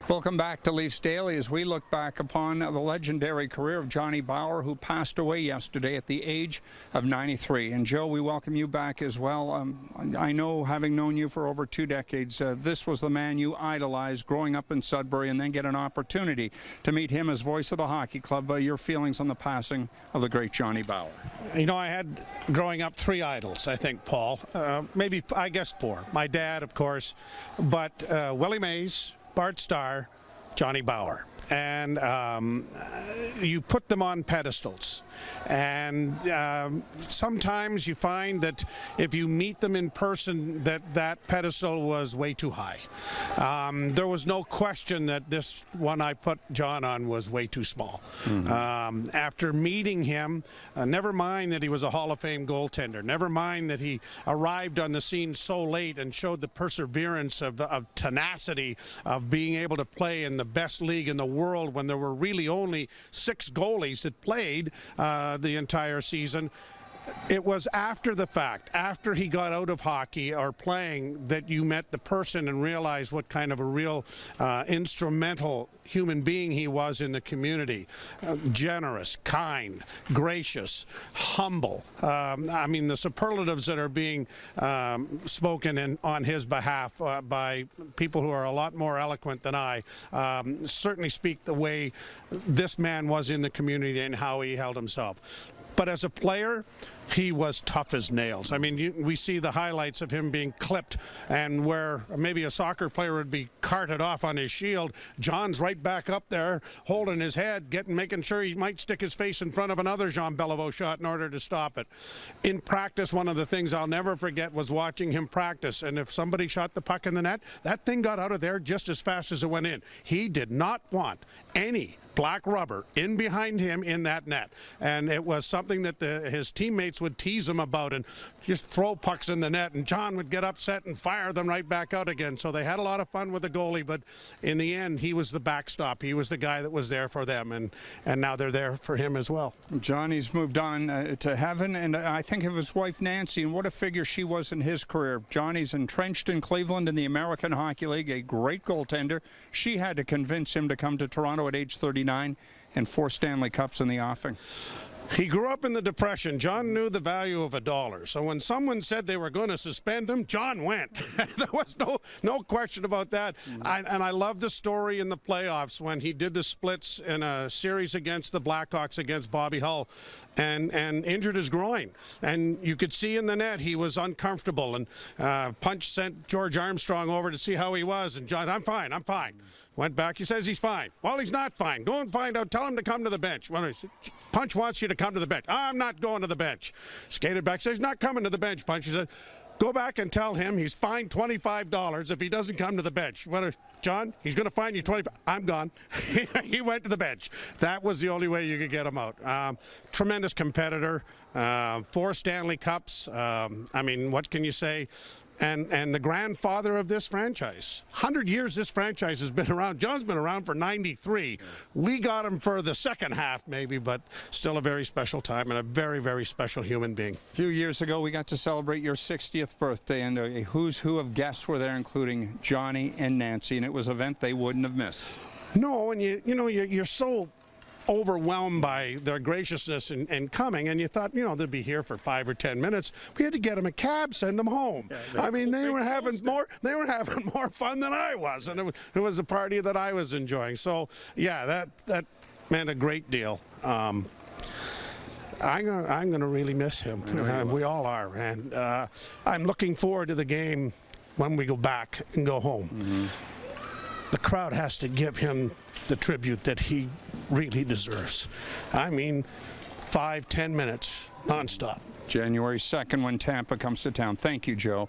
Welcome back to Leafs Daily as we look back upon the legendary career of Johnny Bower, who passed away yesterday at the age of 93. And Joe, we welcome you back as well. I know, having known you for over 2 decades, this was the man you idolized growing up in Sudbury, and then get an opportunity to meet him as voice of the hockey club. Your feelings on the passing of the great Johnny Bower? You know, I had, growing up, 3 idols, I think, Paul. Maybe, I guess, 4. My dad, of course, but Willie Mays, Bart Starr, Johnny Bower. And you put them on pedestals. And sometimes you find that if you meet them in person, that pedestal was way too high. There was no question that this one I put John on was way too small. After meeting him, never mind that he was a Hall of Fame goaltender, never mind that he arrived on the scene so late and showed the perseverance of tenacity of being able to play in the best league in the world when there were really only 6 goalies that played the entire season. It was after the fact, after he got out of hockey or playing, that you met the person and realized what kind of a real instrumental human being he was in the community. Generous, kind, gracious, humble. I mean, the superlatives that are being spoken on his behalf by people who are a lot more eloquent than I certainly speak the way this man was in the community and how he held himself. But as a player, he was tough as nails. I mean, we see the highlights of him being clipped, and where maybe a soccer player would be carted off on his shield, John's right back up there holding his head, making sure he might stick his face in front of another Jean Beliveau shot in order to stop it. In practice, one of the things I'll never forget was watching him practice, and if somebody shot the puck in the net, that thing got out of there just as fast as it went in. He did not want any black rubber in behind him in that net, and it was something that his teammates would tease him about and just throw pucks in the net, and John would get upset and fire them right back out again. So they had a lot of fun with the goalie, but in the end, he was the backstop. He was the guy that was there for them, and now they're there for him as well. Johnny's moved on to heaven, and I think of his wife Nancy, and what a figure she was in his career. Johnny's entrenched in Cleveland in the American Hockey League, a great goaltender. She had to convince him to come to Toronto at age 39 and 4 Stanley Cups in the offing. He grew up in the Depression. John knew the value of $1. So when someone said they were going to suspend him, John went. There was no question about that. And I love the story in the playoffs when he did the splits in a series against the Blackhawks against Bobby Hull and injured his groin. And you could see in the net he was uncomfortable. And Punch sent George Armstrong over to see how he was. And John, I'm fine. Went back. He says he's fine. Well, he's not fine. Go and find out. Tell him to come to the bench. Well, Punch wants you to come to the bench. I'm not going to the bench. Skated back. Says he's not coming to the bench, Punch. He said, go back and tell him he's fined $25 if he doesn't come to the bench. Well, John, he's going to fine you $25. I'm gone. He went to the bench. That was the only way you could get him out. Tremendous competitor. 4 Stanley Cups. I mean, what can you say? And the grandfather of this franchise. 100 years this franchise has been around. John's been around for 93. We got him for the second half, maybe, but still a very special time and a very, very special human being. A few years ago, we got to celebrate your 60th birthday, and a who's who of guests were there, including Johnny and Nancy, and it was an event they wouldn't have missed. No, and you're so overwhelmed by their graciousness and coming, and you thought, they'd be here for 5 or 10 minutes. We had to get them a cab, send them home. Yeah, I mean, they were having more fun than I was, and it was a party that I was enjoying. So yeah, that meant a great deal. I'm gonna really miss him. We all are, and I'm looking forward to the game when we go back and go home. The crowd has to give him the tribute that he really deserves. I mean, 5-10 minutes nonstop. January 2nd when Tampa comes to town. Thank you, Joe.